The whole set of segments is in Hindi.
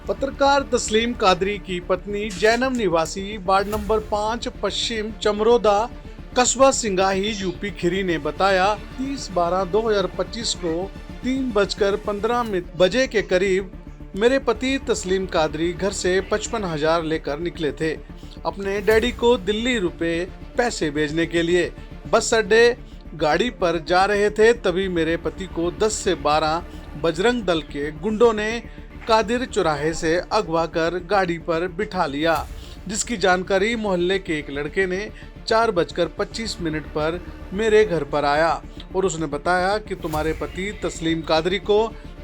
पत्रकार तस्लीम कादरी की पत्नी जैनब निवासी वार्ड नंबर 5 पश्चिम चमरोदा कस्बा सिंगाही यूपी खीरी ने बताया 30/12/2025 को 3:15 बजे के करीब मेरे पति तस्लीम कादरी घर से 55,000 लेकर निकले थे अपने डैडी को दिल्ली रुपए पैसे भेजने के लिए। बस अड्डे गाड़ी पर जा रहे थे, तभी मेरे पति को 10 से 12 बजरंग दल के गुंडों ने कादिर चौराहे से अगवा कर गाड़ी पर बिठा लिया, जिसकी जानकारी मोहल्ले के एक लड़के ने 4:25 पर मेरे घर पर आया और उसने बताया कि तुम्हारे पति तस्लीम कादरी को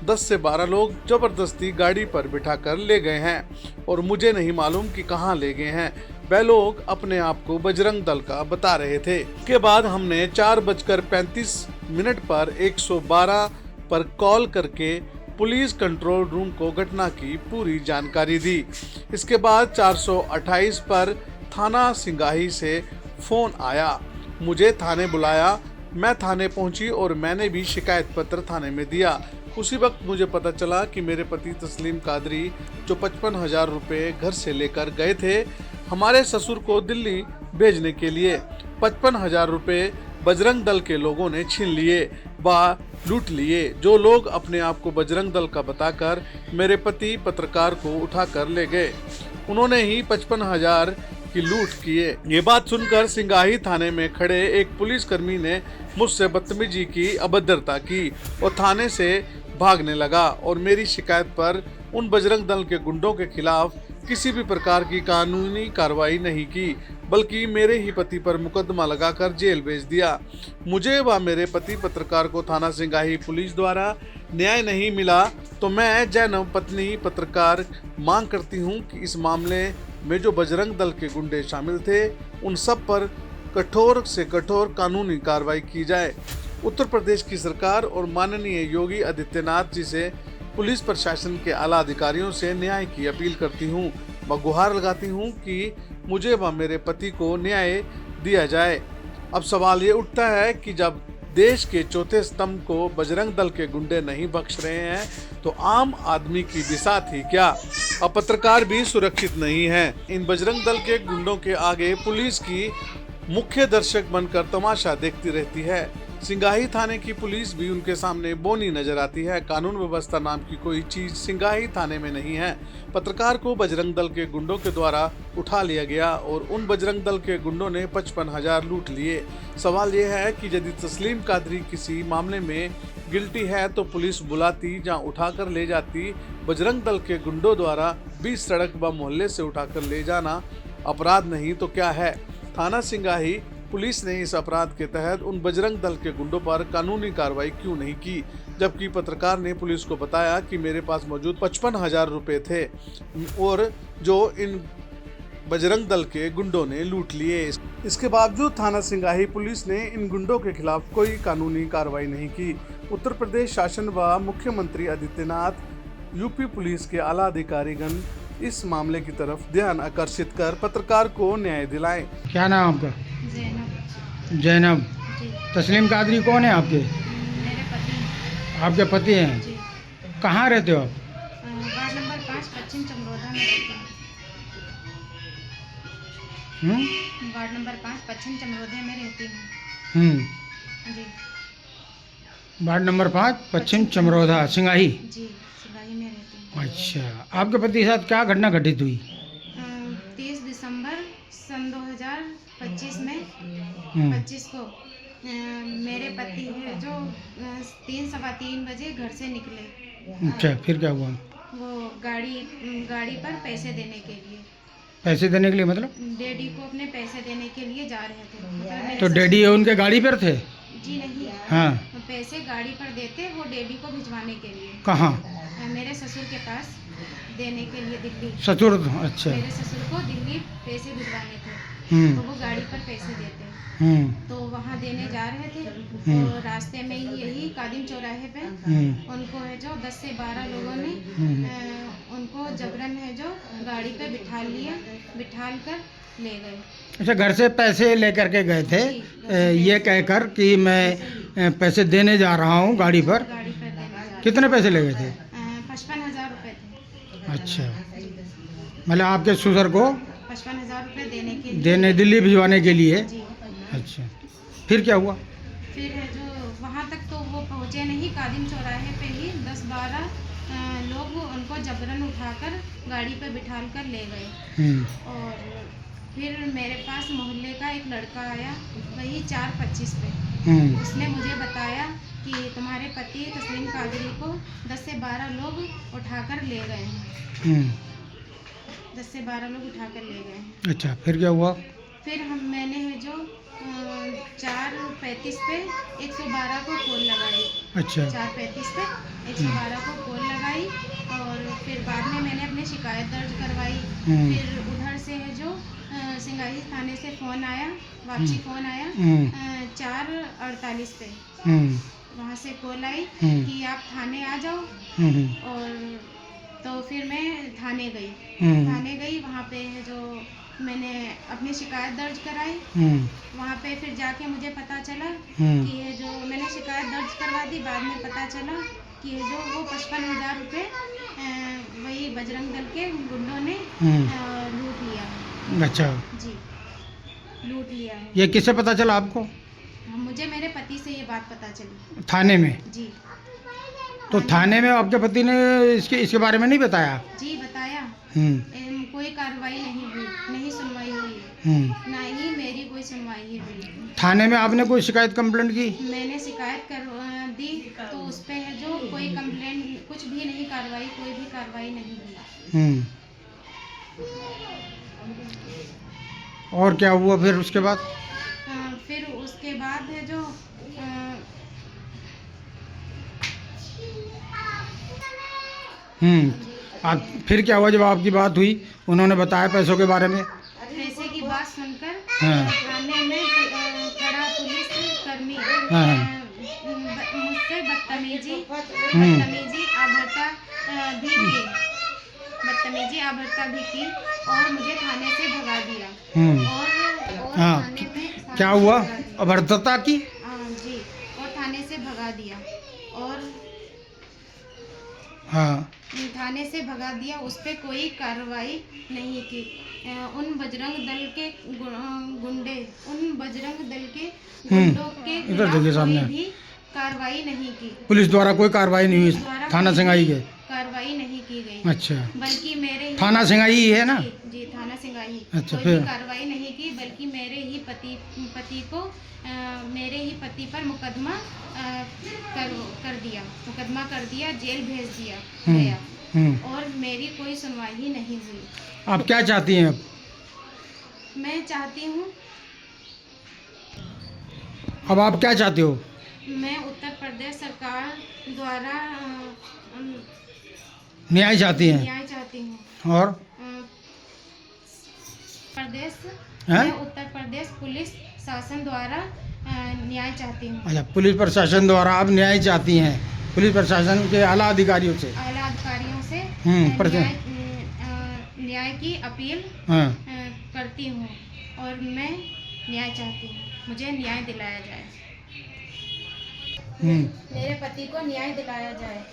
10 से 12 लोग जबरदस्ती गाड़ी पर बिठाकर ले गए हैं और मुझे नहीं मालूम कि कहां ले गए हैं। वह लोग अपने आप को बजरंग दल का बता रहे थे। के बाद हमने 4:35 पर 112 पर कॉल करके पुलिस कंट्रोल रूम को घटना की पूरी जानकारी दी। इसके बाद 428 पर थाना सिंगाही से फोन आया, मुझे थाने बुलाया। मैं थाने पहुंची और मैंने भी शिकायत पत्र थाने में दिया। उसी वक्त मुझे पता चला कि मेरे पति तस्लीम कादरी जो 55,000 रुपये घर से लेकर गए थे हमारे ससुर को दिल्ली भेजने के लिए, 55,000 रुपये बजरंग दल के लोगों ने छीन लिए व लूट लिए। जो लोग अपने आप को बजरंग दल का बताकर मेरे पति पत्रकार को उठाकर ले गए, उन्होंने ही 55,000 की लूट किए। ये बात सुनकर सिंगाही थाने में खड़े एक पुलिसकर्मी ने मुझसे बदतमीजी की, अभद्रता की और थाने से भागने लगा और मेरी शिकायत पर उन बजरंग दल के गुंडों के खिलाफ किसी भी प्रकार की कानूनी कार्रवाई नहीं की, बल्कि मेरे ही पति पर मुकदमा लगाकर जेल भेज दिया। मुझे व मेरे पति पत्रकार को थाना सिंगाही पुलिस द्वारा न्याय नहीं मिला, तो मैं जैनब पत्नी पत्रकार मांग करती हूं कि इस मामले में जो बजरंग दल के गुंडे शामिल थे उन सब पर कठोर से कठोर कानूनी कार्रवाई की जाए। उत्तर प्रदेश की सरकार और माननीय योगी आदित्यनाथ जी से पुलिस प्रशासन के आला अधिकारियों से न्याय की अपील करती हूँ व गुहार लगाती हूँ कि मुझे व मेरे पति को न्याय दिया जाए। अब सवाल ये उठता है कि जब देश के चौथे स्तंभ को बजरंग दल के गुंडे नहीं बख्श रहे हैं तो आम आदमी की बिसात ही क्या, अब पत्रकार भी सुरक्षित नहीं है। इन बजरंग दल के गुंडों के आगे पुलिस की मुख्य दर्शक बनकर तमाशा देखती रहती है। सिंगाही थाने की पुलिस भी उनके सामने बोनी नजर आती है। कानून व्यवस्था नाम की कोई चीज सिंगाही थाने में नहीं है। पत्रकार को बजरंग दल के गुंडों के द्वारा उठा लिया गया और उन बजरंग दल के गुंडों ने 55,000 लूट लिए। सवाल यह है कि यदि तस्लीम कादरी किसी मामले में गिल्टी है तो पुलिस बुलाती, जहां उठाकर ले जाती। बजरंग दल के गुंडों द्वारा बीच सड़क व मोहल्ले से उठाकर ले जाना अपराध नहीं तो क्या है। थाना सिंगाही पुलिस ने इस अपराध के तहत उन बजरंग दल के गुंडों पर कानूनी कार्रवाई क्यों नहीं की, जबकि पत्रकार ने पुलिस को बताया कि मेरे पास मौजूद 55,000 रुपये थे और जो इन बजरंग दल के गुंडों ने लूट लिए। इसके बावजूद थाना सिंगाही पुलिस ने इन गुंडों के खिलाफ कोई कानूनी कार्रवाई नहीं की। उत्तर प्रदेश शासन व मुख्यमंत्री आदित्यनाथ, यूपी पुलिस के आला अधिकारीगण इस मामले की तरफ ध्यान आकर्षित कर पत्रकार को न्याय दिलाएं। क्या नाम आपका? जैनब। जैनब। जी। तस्लीम कादरी कौन है आपके? मेरे पति। आपके पति हैं? जी। कहाँ रहते हो आप? वार्ड नंबर 5 पश्चिम चमरोदा में रहती हम्म? हूँ। वार्ड नंबर 5 पश्चिम चमरोदा में रहती हूँ। जी। वार्ड नंबर 5 पश्चिम चमरोदा सिंगाही। जी, सिंगाही में रहती हूँ। अच्छा, आपके पति के साथ क्या घटना घटित हुई? 30 दिसंबर सन 2025 में 25 को मेरे पति है जो 3-3:15 बजे घर से निकले। अच्छा, फिर क्या हुआ? वो गाड़ी पर पैसे देने के लिए। पैसे देने के लिए मतलब? डैडी को अपने पैसे देने के लिए जा रहे थे। मतलब मेरे तो डैडी उनके गाड़ी पर थे? जी नहीं। हाँ। पैसे गाड़ी पर देते वो डैडी को भिजवाने के लिए। कहाँ? मेरे ससुर के पास देने के लिए दिल्ली। ससुर? अच्छा। मेरे ससुर को दिल्ली पैसे भिजवाने थे तो वो गाड़ी पर पैसे देते। तो वहाँ देने जा रहे थे तो रास्ते में ही यही कादिम चौराहे पे उनको है जो 10 से 12 लोगों ने उनको जबरन है जो गाड़ी पे बिठाल कर ले गए। अच्छा, घर से पैसे लेकर के गए थे ये कहकर कि मैं पैसे देने जा रहा हूँ गाड़ी पर। गाड़ी पर देने जा रहे कितने पैसे ले गए थे? 55,000 रुपये थे। अच्छा, मतलब आपके ससुर को 55,000 रुपये देने के लिए देने दिल्ली भिजवाने के लिए। जी। अच्छा, फिर क्या हुआ? फिर है जो वहाँ तक तो वो पहुँचे नहीं, कादिम चौराहे पे ही 10-12 लोग उनको जबरन उठाकर गाड़ी पे बिठाल कर ले गए। और फिर मेरे पास मोहल्ले का एक लड़का आया, वही 4:25 पे। उसने मुझे बताया कि तुम्हारे पति तस्लीम कादरी को 10 से 12 लोग उठाकर ले गए हैं। 10 से 12 लोग उठाकर ले गए हैं। अच्छा, फिर क्या हुआ? फिर मैंने है जो 4:35 पे 112 को कॉल लगाई। अच्छा, 4:35 पे 112 को कॉल लगाई और फिर बाद में मैंने अपनी शिकायत दर्ज करवाई। फिर उधर से है जो सिंगाही थाने से फ़ोन आया, वापसी फ़ोन आया 4:48 पे। वहाँ से कॉल आई कि आप थाने आ जाओ। और तो फिर मैं थाने गई। वहाँ पे है जो मैंने अपनी शिकायत दर्ज कराई। वहाँ पे फिर जाके मुझे पता चला कि ये जो मैंने शिकायत दर्ज करवा दी, बाद में पता चला कि ये जो वो 55,000 रुपये वही बजरंग दल के गुंडों ने लूट लिया है। अच्छा जी, लूट लिया है। ये किससे पता चला आपको? मुझे मेरे पति से ये बात पता चली। थाने में? जी। तो थाने में आपके पति ने इसके बारे में नहीं बताया? जी बताया। कोई कार्रवाई नहीं हुई, नहीं सुनवाई हुई, ना ही मेरी कोई सुनवाई हुई। थाने में आपने कोई शिकायत कंप्लेंट की? मैंने शिकायत कर दी तो उस पे है जो कोई कंप्लेंट कुछ भी नहीं, कार्रवाई कोई भी कार्रवाई नहीं हुई। और क्या हुआ फिर उसके बाद? फिर उसके बाद है जो आप फिर क्या हुआ जब आपकी बात हुई? उन्होंने बताया पैसों के बारे में? पैसे की बात सुनकर हाँ। थाने में खड़ा पुलिस कर्मी मुझसे बदतमीजी आभरता भी की और मुझे थाने से भगा दिया। और हाँ। थाने में क्या हुआ? अभद्रता की? जी, और थाने से भगा दिया। और हाँ, थाने से भगा दिया, उस पर कोई कार्रवाई नहीं की। उन बजरंग दल के गुंडों के खिलाफ कोई भी कार्रवाई नहीं की। पुलिस द्वारा कोई कार्रवाई नहीं हुई? थाना सिंगाई के कार्रवाई नहीं की गई। अच्छा, बल्कि मेरे थाना सिंगाई ही है ना? जी, थाना सिंगाही। अच्छा, कोई फिर? भी कार्रवाई नहीं की, बल्कि मेरे ही पति पर मुकदमा कर दिया, जेल भेज दिया गया। और मेरी कोई सुनवाई ही नहीं हुई। आप क्या चाहती हैं अब? मैं चाहती हूँ, अब आप क्या चाहते हो? मैं उत्तर प्रदेश सरकार द्वारा न्याय चाहती हैं? न्याय चाहती हूँ। और मैं उत्तर प्रदेश पुलिस शासन द्वारा न्याय चाहती हूँ। अच्छा, पुलिस प्रशासन द्वारा आप न्याय चाहती हैं? पुलिस प्रशासन के आला अधिकारियों से? आला अधिकारियों से न्याय की अपील करती हूँ और मैं न्याय चाहती हूँ। मुझे न्याय दिलाया जाए, मेरे पति को न्याय दिलाया जाए।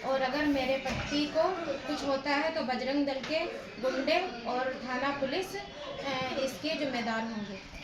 और अगर मेरे पति को कुछ होता है तो बजरंग दल के गुंडे और थाना पुलिस इसके जिम्मेदार होंगे।